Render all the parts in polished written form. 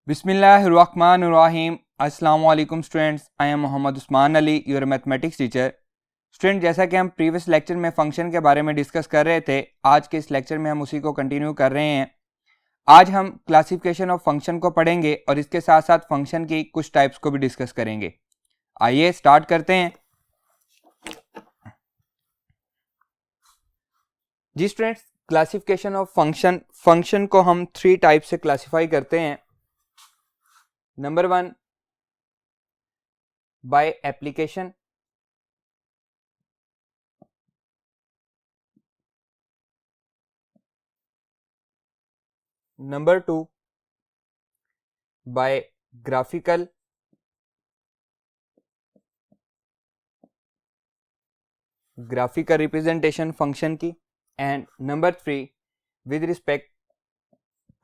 बिस्मिल्लाहिर्रहमानिर्रहीम। अस्सलाम वालेकुम students, I am Mohammad Usman Ali, your mathematics teacher. Student, जैसा कि हम प्रीवियस लेक्चर में फंक्शन के बारे में डिस्कस कर रहे थे, आज के इस लेक्चर में हम उसी को कंटिन्यू कर रहे हैं। आज हम क्लासिफिकेशन ऑफ फंक्शन को पढ़ेंगे और इसके साथ साथ फंक्शन की कुछ टाइप्स को भी डिस्कस करेंगे। आइए स्टार्ट करते हैं। जी स्टूडेंट्स, क्लासिफिकेशन ऑफ फंक्शन को हम 3 टाइप से क्लासिफाई करते हैं। Number 1 by application, number 2 by graphical, representation function की, and number 3 with respect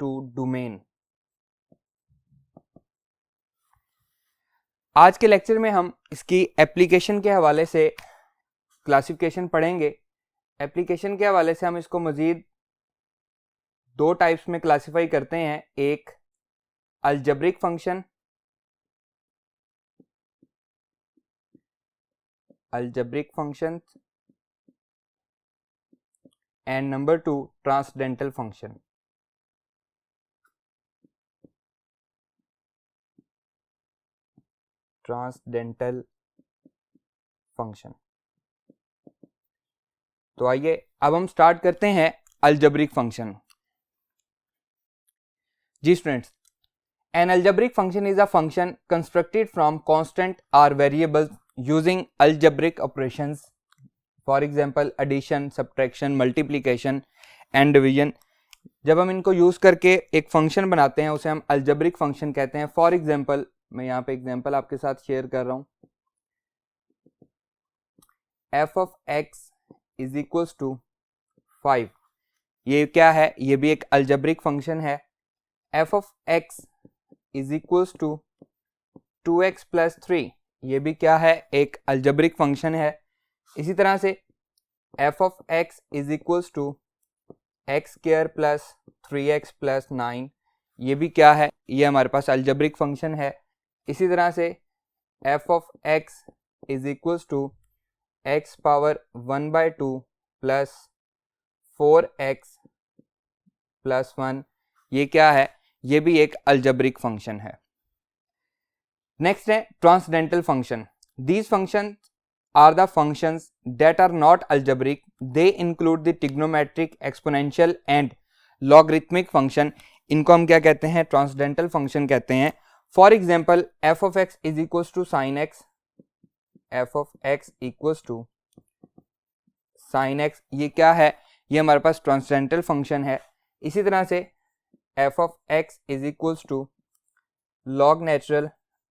to domain. आज के लेक्चर में हम इसकी एप्लीकेशन के हवाले से क्लासिफिकेशन पढ़ेंगे। एप्लीकेशन के हवाले से हम इसको मजीद 2 टाइप्स में क्लासिफाई करते हैं। एक algebraic function, and number 2 transcendental function. तो आइए अब हम स्टार्ट करते हैं अलजेब्रिक फंक्शन। जी students, an algebraic function is a function constructed from constant और variables using algebraic operations, for example addition, subtraction, multiplication and division. जब हम इनको यूज करके एक फंक्शन बनाते हैं उसे हम अलजेब्रिक फंक्शन कहते हैं। फॉर एग्जांपल, मैं यहाँ पे एग्जांपल आपके साथ शेयर कर रहा हूँ। f of x is equals to 5। ये क्या है? ये भी एक अलजेब्रिक फंक्शन है। f of x is equals to 2x plus 3, ये भी क्या है? एक अलजेब्रिक फंक्शन है। इसी तरह से f of x is equals to x square plus 3x plus 9, ये भी क्या है? ये हमारे पास अलजेब्रिक फंक्शन है। इसी तरह से f of x is equals to x power 1/2 plus 4x plus 1, ये क्या है? ये भी एक अलजेब्रिक फंक्शन है। नेक्स्ट है transcendental function. These function are the functions that are not algebraic, they include the trigonometric, exponential and logarithmic function. इनको हम क्या कहते हैं? ट्रांसडेंटल फंक्शन कहते हैं। For example, f of x is equals to sine x, f of x equals to sine x, ये क्या है? ये हमारे पास ट्रांसडेंटल फंक्शन है। इसी तरह से f of x is equals to log natural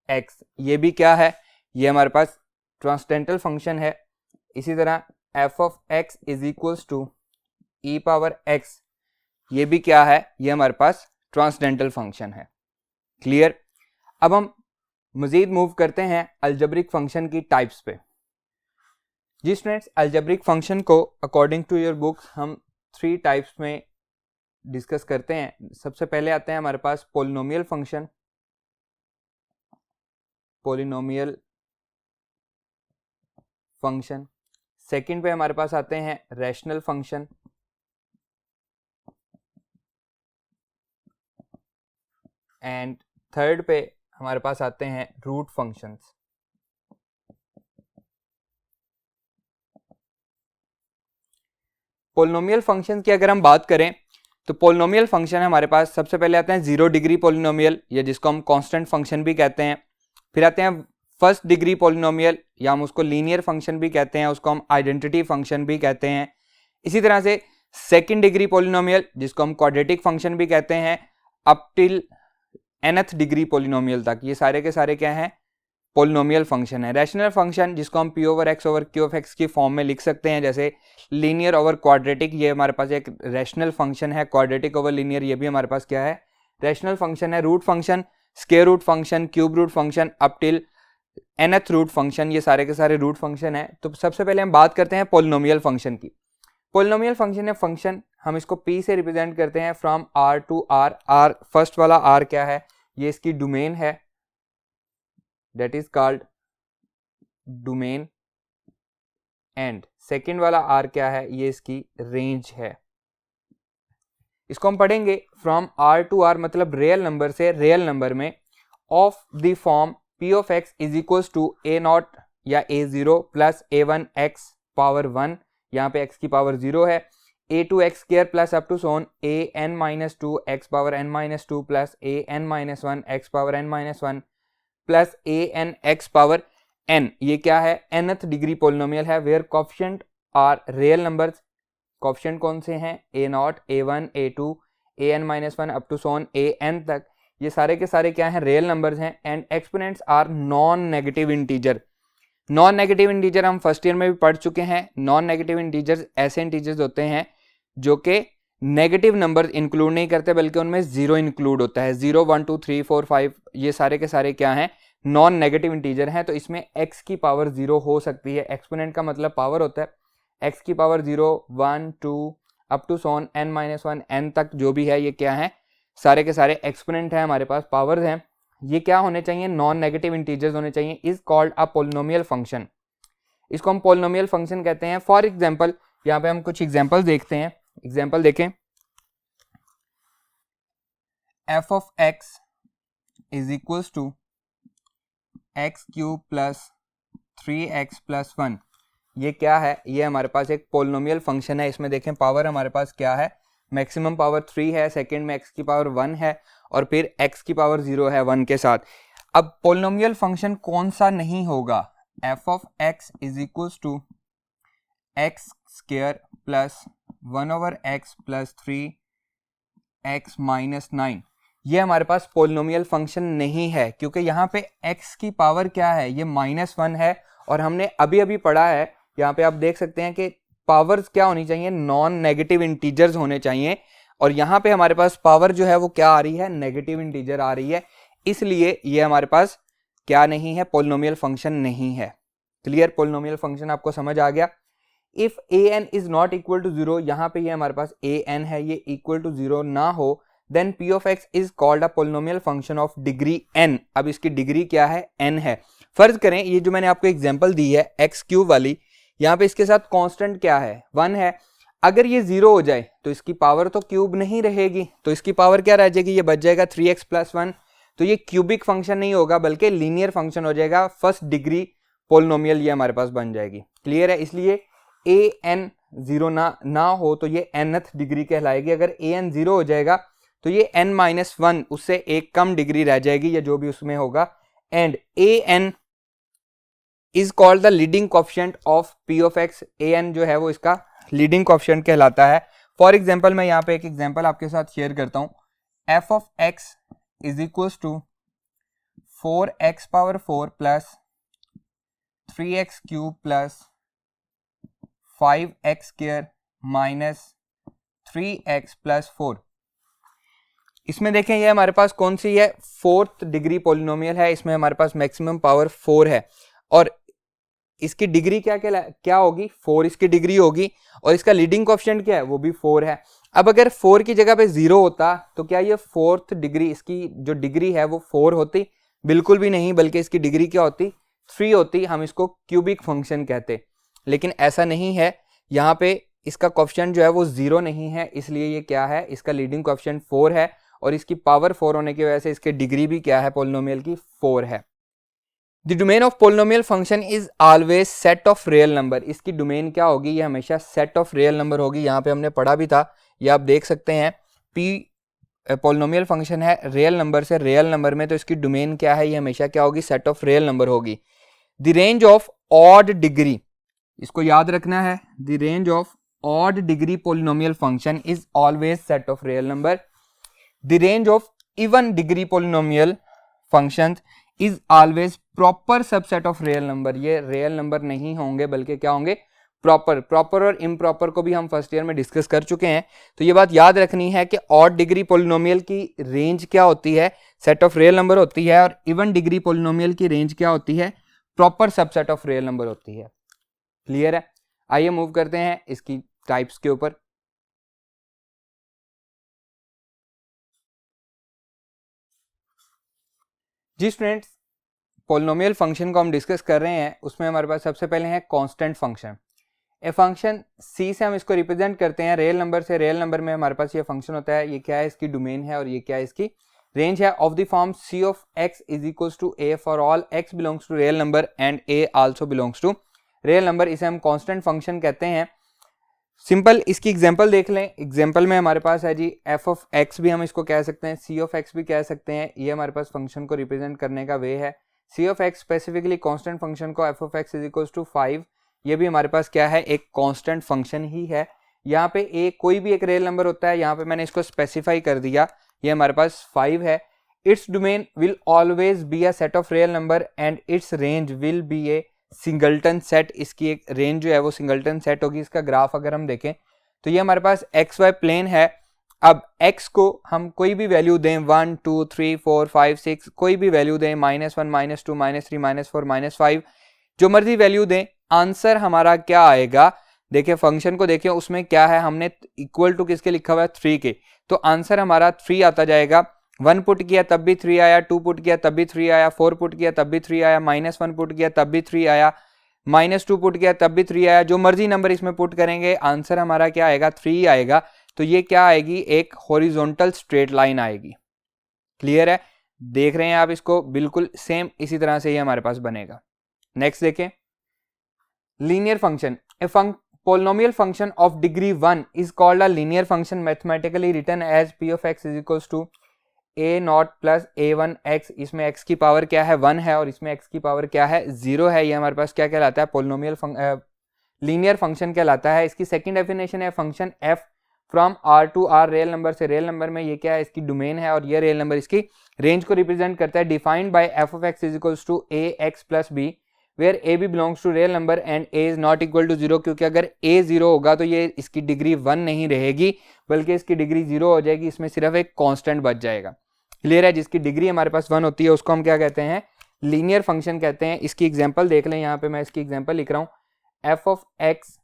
x, ये भी क्या है? ये हमारे पास ट्रांसडेंटल फंक्शन है। इसी तरह f of x is equals to e power x, ये भी क्या है? ये हमारे पास ट्रांसडेंटल फंक्शन है। क्लियर? अब हम मजीद मूव करते हैं अलजेब्रिक फंक्शन की टाइप्स पे। जी स्टूडेंट्स, अलजेब्रिक फंक्शन को अकॉर्डिंग टू योर बुक्स हम 3 टाइप्स में डिस्कस करते हैं। सबसे पहले आते हैं हमारे पास पोलिनोमियल फंक्शन, सेकंड पे हमारे पास आते हैं रैशनल फंक्शन, एंड थर्ड पे हमारे पास आते हैं रूट फंक्शंस। पोलिनोमियल फंक्शन की अगर हम बात करें तो पोलिनोमियल फंक्शन हमारे पास सबसे पहले आते हैं 0 डिग्री पोलिनोमियल, या जिसको हम कांस्टेंट फंक्शन भी कहते हैं। फिर आते हैं फर्स्ट डिग्री पोलिनोमियल, या हम उसको लीनियर फंक्शन भी कहते हैं, उसको हम आइडेंटिटी फंक्शन भी कहते हैं। इसी तरह से सेकंड डिग्री पोलिनोमियल, जिसको हम क्वाड्रेटिक फंक्शन भी कहते हैं, up till nth degree polynomial तक, ये सारे के सारे क्या हैं? पोलिनोमियल फंक्शन है। रैशनल फंक्शन, जिसको हम p over x over q of x की फॉर्म में लिख सकते हैं, जैसे लीनियर ओवर क्वाड्रेटिक, ये हमारे पास एक रैशनल फंक्शन है। क्वाड्रेटिक ओवर लीनियर, ये भी हमारे पास क्या है? रैशनल फंक्शन है। Root function, square root function, cube root function, up till nth root function, ये सारे के सारे रूट फंक्शन है। तो सबसे पहले हम बात करते हैं पोलिनोमियल फंक्शन की। पोलिनोमियल फंक्शन है फंक्शन, हम इसको p से रिप्रेजेंट करते हैं from r to r। First वाला r क्या है? ये इसकी डोमेन है, that is called domain, and second वाला आर क्या है, ये इसकी रेंज है। इसको हम पढ़ेंगे फ्रॉम आर टू आर, मतलब रियल नंबर से रियल नंबर में, of the form P of x is equals to A not या a zero plus a one x power one, यहाँ पे x की पावर 0 है, a two x square plus up to so on A N minus two x power n minus two plus a N minus one x power n minus one plus a n x power n. ये क्या है, nth degree polynomial है where coefficient are real numbers. Coefficient कौन से हैं, a naught, a one, A to, A N minus one up to so on A N तक, ये सारे के सारे क्या हैं, रियल नंबर्स हैं। And exponents are non negative integer. Non negative integer हम फर्स्ट ईयर में भी पढ़ चुके हैं। नॉन नेगेटिव इंटीजर्स ऐसे इंटीजर्स होते हैं जो कि नेगेटिव नंबर इंक्लूड नहीं करते, बल्कि उनमें जीरो इंक्लूड होता है। 0, 1, 2, 3, 4, 5 ये सारे के सारे क्या हैं, नॉन नेगेटिव इंटीजर हैं। तो इसमें x की पावर 0 हो सकती है। एक्सपोनेंट का मतलब पावर होता है, x की power 0, 1, 2 up to so on n-1 n तक जो भी है, ये क्या है, सारे के सारे एक्सपोनेंट है, हमारे पास पावर्स हैं। ये क्या होने चाहिए, नॉन नेगेटिव इंटीजर्स होने चाहिए। Is called a polynomial function. इसको हम पोलिनोमियल फंक्शन कहते हैं। फॉर एग्जांपल, यहाँ पे हम कुछ एग्जांपल देखते हैं। एग्जांपल देखें, f of x is equals to X cube plus 3x plus 1। ये क्या है, ये हमारे पास एक पोलिनोमियल फंक्शन है। इसमें देखें पावर हमारे पास क्या है, मैक्सिमम पावर 3 है, सेकंड में x की पावर 1 है, और फिर x की पावर 0 है 1 के साथ। अब पोलिनोमियल फंक्शन कौन सा नहीं होगा, f of x is equals to x square plus 1/x plus 3x minus 9। ये हमारे पास पोलिनोमियल फंक्शन नहीं है, क्योंकि यहाँ पे x की पावर क्या है, ये -1 है। और हमने अभी अभी पढ़ा है, यहाँ पे आप देख सकते हैं कि पावर्स क्या होनी चाहिए, नॉन नेगेटिव इंटीजर्स होने चाहिए। और यहाँ पे हमारे पास पावर जो है वो क्या आ रही है, नेगेटिव इंटीजर आ रही है। इसलिए ये हमारे पास क्या नहीं है, पोलिनोमियल फंक्शन नहीं है। क्लियर, पोलिनोमियल फंक्शन आपको समझ आ गया। If A N is not equal to 0, यहाँ पे ये हमारे पास ए एन है, ये इक्वल टू 0 ना हो, then P of x is called a polynomial function of degree n। अब इसकी डिग्री क्या है, n है। फर्ज करें ये जो मैंने आपको एग्जांपल दी है एक्स क्यूब वाली, यहाँ पे इसके साथ कांस्टेंट क्या है, 1 है। अगर ये 0 हो जाए तो इसकी पावर तो क्यूब नहीं रहेगी, तो इसकी पावर क्या रह जाएगी, ये बच जाएगा 3x प्लस 1। तो ये क्यूबिक फंक्शन नहीं होगा, बल्कि लीनियर फंक्शन हो जाएगा। फर्स्ट डिग्री पोलिनोमियल ये हमारे पास बन जाएगी। क्लियर है, इसलिए ए एन 0 ना हो तो ये nth डिग्री कहलाएगी। अगर ए एन 0 हो जाएगा तो ये n-1 उससे एक कम डिग्री रह जाएगी, या जो भी उसमें होगा। And A N is called the leading coefficient of P of X. A N जो है वो इसका लीडिंग कोफिशिएंट कहलाता है। फॉर एग्जाम्पल, मैं यहाँ पे एक एग्जाम्पल आपके साथ शेयर करता हूँ। F of x is equals to 4x power 4 plus 3x cube plus 5x square minus 3x plus 4। इसमें देखें ये हमारे पास कौन सी है, 4th डिग्री पोलिनोमियल है। इसमें हमारे पास मैक्सिमम पावर 4 है, और इसकी डिग्री क्या होगी, 4 इसकी डिग्री होगी, और इसका लीडिंग कोफिशिएंट क्या है, वो भी 4 है। अब अगर 4 की जगह पे 0 होता तो क्या ये 4th डिग्री, इसकी जो डिग्री है वो 4 होती, बिल्कुल भी नहीं, बल्कि इसकी डिग्री क्या होती, 3 होती। हम इसको क्यूबिक फंक्शन कहते, लेकिन ऐसा नहीं है। यहाँ पे इसका कोफिशिएंट जो है वो 0 नहीं है, इसलिए ये क्या है, इसका लीडिंग कोफिशिएंट 4 है, और इसकी पावर 4 होने की वजह से इसकी डिग्री भी क्या है, पोलिनोमियल की 4 है। The domain of polynomial function is always set of real number. इसकी डोमेन क्या होगी, ये हमेशा सेट ऑफ रियल नंबर होगी। यहाँ पे हमने पढ़ा भी था, ये आप देख सकते हैं। पी पोलिनोमियल फंक्शन है रियल नंबर से रियल नंबर में, तो इसकी डोमेन क्या है, ये हमेशा क्या होगी, सेट ऑफ रियल नंबर होगी। The range of odd degree, इसको याद रखना है, the range of odd degree polynomial function is always set of real number. The range of even degree polynomial functions is always proper subset of real number। ये real number नहीं होंगे, बल्कि क्या होंगे, प्रॉपर और इम्प्रॉपर को भी हम फर्स्ट ईयर में डिस्कस कर चुके हैं। तो ये बात याद रखनी है कि ऑड डिग्री पोलिनोमियल की रेंज क्या होती है, सेट ऑफ रियल नंबर होती है, और इवन डिग्री पोलिनोमियल की रेंज क्या होती है, proper subset of real number होती है। क्लियर है, आइए मूव करते हैं इसकी टाइप्स के ऊपर। जी स्टूडेंट्स, पोलिनोमियल फंक्शन को हम डिस्कस कर रहे हैं, उसमें हमारे पास सबसे पहले है कांस्टेंट फंक्शन। ए फंक्शन सी से हम इसको रिप्रेजेंट करते हैं रियल नंबर से। रियल नंबर में हमारे पास ये फंक्शन होता है, ये क्या है, इसकी डोमेन है और ये क्या है, इसकी रेंज है। Of the form C of x is equals to A for all X belongs to real number and A also belongs to real number. इसे हम कांस्टेंट फंक्शन कहते हैं। सिंपल इसकी एग्जांपल देख लें। एग्जांपल में हमारे पास है जी एफ ऑफ एक्स भी हम इसको कह सकते हैं, सी ऑफ एक्स भी कह सकते हैं। ये हमारे पास फंक्शन को रिप्रेजेंट करने का वे है। C of x specifically constant function को f of x is equals to 5, ये भी हमारे पास क्या है, एक कांस्टेंट फंक्शन ही है। यहाँ पे ए कोई भी एक रियल नंबर होता है, यहाँ पे मैंने इसको स्पेसिफाई कर दिया, ये हमारे पास 5 है। Its domain will always be a set of real number and it's range will be A singleton set. इसकी एक रेंज जो है वो सिंगल्टन सेट होगी। इसका ग्राफ अगर हम देखें तो ये हमारे पास एक्स वाई प्लेन है। अब x को हम कोई भी वैल्यू दें, 1 2 3 4 5 6, कोई भी वैल्यू दें, -1 -2 -3 -4 -5, जो मर्जी वैल्यू दें, आंसर हमारा क्या आएगा। देखिए फंक्शन को देखिए, उसमें क्या है, हमने इक्वल टू किसके लिखा हुआ है, 3 के, तो आंसर हमारा 3 आता जाएगा। 1 पुट किया तब भी 3 आया, 2 पुट किया तब भी 3 आया, 4 पुट किया तब भी 3 आया, -1 पुट किया तब भी 3 आया, -2 पुट किया तब भी 3 आया। जो मर्जी नंबर इसमें पुट करेंगे आंसर हमारा क्या आएगा, 3 आएगा। तो ये क्या आएगी, एक हॉरिजॉन्टल स्ट्रेट लाइन आएगी। क्लियर है, देख रहे हैं आप इसको, बिल्कुल सेम इसी तरह से ये हमारे पास बनेगा। नेक्स्ट देखें, linear function. A polynomial function of degree 1 is called a linear function, mathematically written as p of x is equals to a0 plus a1x। इसमें x की पावर क्या है, 1 है, और इसमें x की पावर क्या है, 0 है। ये हमारे पास क्या कहलाता है, पोलिनोमियल लीनियर फंक्शन कहलाता है। इसकी सेकंड डेफिनेशन है function f from r to r, real number से रियल नंबर में। ये क्या है, इसकी डोमेन है, और ये रियल नंबर इसकी रेंज को रिप्रेजेंट करता है। Defined by f of x is equals to ax plus b where A B belongs to real number and A is not equal to 0, क्योंकि अगर ए 0 होगा तो ये इसकी डिग्री 1 नहीं रहेगी, बल्कि इसकी डिग्री 0 हो जाएगी। इसमें सिर्फ एक कांस्टेंट बच जाएगा। क्लियर है, जिसकी डिग्री हमारे पास 1 होती है उसको हम क्या कहते हैं, लीनियर फंक्शन कहते हैं। इसकी एग्जांपल देख लें, यहाँ पे मैं इसकी एग्जांपल लिख रहा हूँ, F of x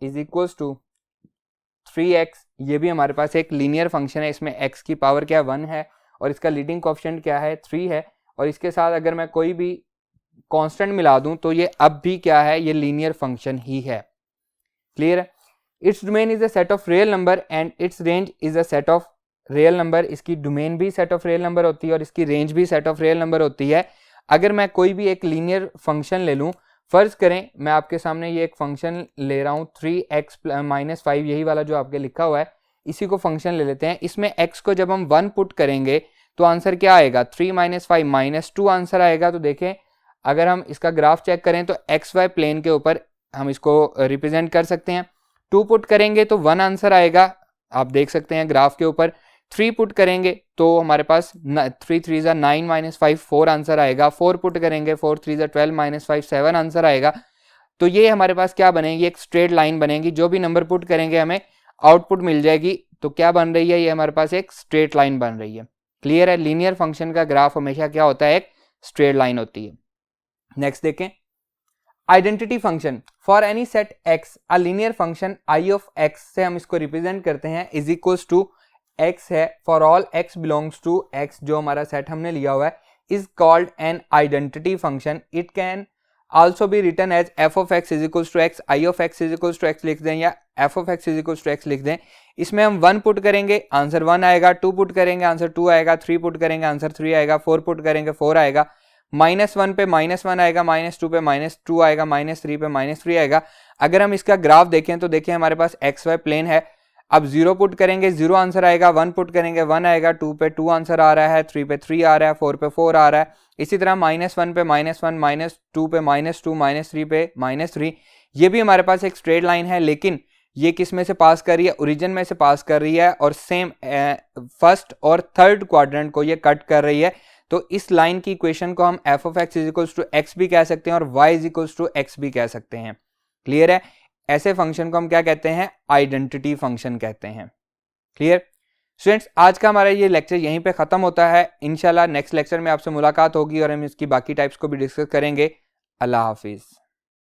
is equals to 3x। ये भी हमारे पास एक लीनियर फंक्शन है। इसमें x की पावर क्या है, 1 है, और इसका लीडिंग कोएफिशिएंट क्या है, 3 है, और इसके साथ अगर मैं कोई भी कांस्टेंट मिला दूं तो ये अब भी क्या है, ये लीनियर फंक्शन ही है। क्लियर है, its domain is a set of real number and it's range is a set of real number. इसकी डोमेन भी सेट ऑफ रियल नंबर होती है और इसकी रेंज भी सेट ऑफ रियल नंबर होती है। अगर मैं कोई भी एक लीनियर फंक्शन ले लूं, फर्ज करें मैं आपके सामने ये एक फंक्शन ले रहा हूं 3x - 5, यही वाला जो आपके लिखा हुआ है, इसी को फंक्शन ले लेते हैं। इसमें x को जब हम 1 पुट करेंगे तो आंसर क्या आएगा, 3 - 5 -2 आंसर आएगा। तो देखें अगर हम इसका ग्राफ चेक करें तो एक्स वाई प्लेन के ऊपर हम इसको रिप्रेजेंट कर सकते हैं। 2 पुट करेंगे तो 1 आंसर आएगा, आप देख सकते हैं ग्राफ के ऊपर। 3 पुट करेंगे तो हमारे पास 3 3 जा 9 - 5 4 आंसर आएगा। 4 पुट करेंगे 4 3 जा 12 - 5 7 आंसर आएगा। तो ये हमारे पास क्या बनेगी, एक स्ट्रेट लाइन बनेगी। जो भी नंबर पुट करेंगे हमें आउटपुट मिल जाएगी। तो क्या बन रही है, ये हमारे पास एक स्ट्रेट लाइन बन रही है। क्लियर है, लीनियर फंक्शन का ग्राफ हमेशा क्या होता है, एक स्ट्रेट लाइन होती है। नेक्स्ट देखें, identity function. For any set x a linear function I of x से हम इसको रिप्रेजेंट करते हैं इज इक्वल्स टू x है for all x belongs to x। जो हमारा सेट हमने लिया हुआ है is called an identity function. It can also be written as f of x is equals to x, i of x is equals to x लिख दें, या f of x is equals to x लिख दें। इसमें हम 1 put करेंगे answer 1 आएगा, 2 put करेंगे आंसर 2 आएगा, 3 पुट करेंगे आंसर 3 आएगा, 4 पुट करेंगे 4 आएगा, -1 पे -1 आएगा, -2 पे -2 आएगा, -3 पे -3 आएगा। अगर हम इसका ग्राफ देखें तो देखिए हमारे पास एक्स वाई प्लेन है। अब 0 पुट करेंगे 0 आंसर आएगा, 1 पुट करेंगे 1 आएगा, 2 पे 2 आंसर आ रहा है, 3 पे 3 आ रहा है, 4 पे 4 आ रहा है। इसी तरह -1 पे -1, -2 पे -2, -3 पे -3। ये भी हमारे पास एक स्ट्रेट लाइन है, लेकिन ये किस में से पास कर रही है, ओरिजिन में से पास कर रही है, और सेम फर्स्ट और थर्ड क्वाड्रेंट को ये कट कर रही है। तो इस लाइन की इक्वेशन को हम f of x is equals to x भी कह सकते हैं और y is equals to x भी कह सकते हैं। क्लियर है, ऐसे फंक्शन को हम क्या कहते हैं, आइडेंटिटी फंक्शन कहते हैं। क्लियर स्टूडेंट्स, आज का हमारा ये लेक्चर यहीं पे खत्म होता है। इंशाल्लाह नेक्स्ट लेक्चर में आपसे मुलाकात होगी और हम इसकी बाकी टाइप्स को भी डिस्कस करेंगे। अल्लाह हाफिज।